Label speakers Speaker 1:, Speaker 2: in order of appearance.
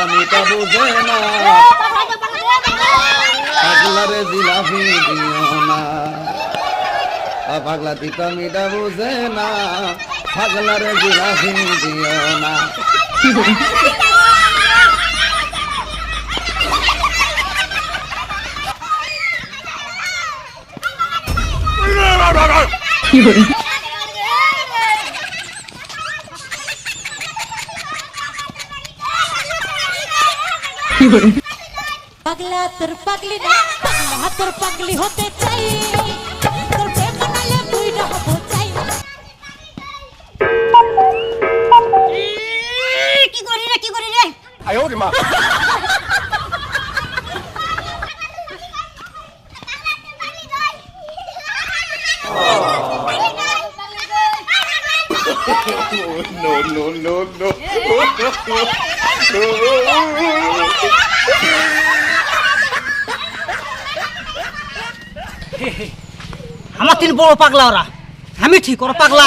Speaker 1: তিকামিটা বুঝে না পাগলারে জিলাপি দিও না পাগলা তিকামিটা বুঝে না পাগলারে জিলাপি দিও না
Speaker 2: পাগলা তোর পাগলি না পাগলা তোর পাগলি হতে চাই তোর প্রেম বানালে বুইড়া হবো চাই কি করি রে
Speaker 3: আয়ো রে মা no.
Speaker 4: আমার তিন বড় পাগলা ওরা আমি ঠিক ওরা পাগলা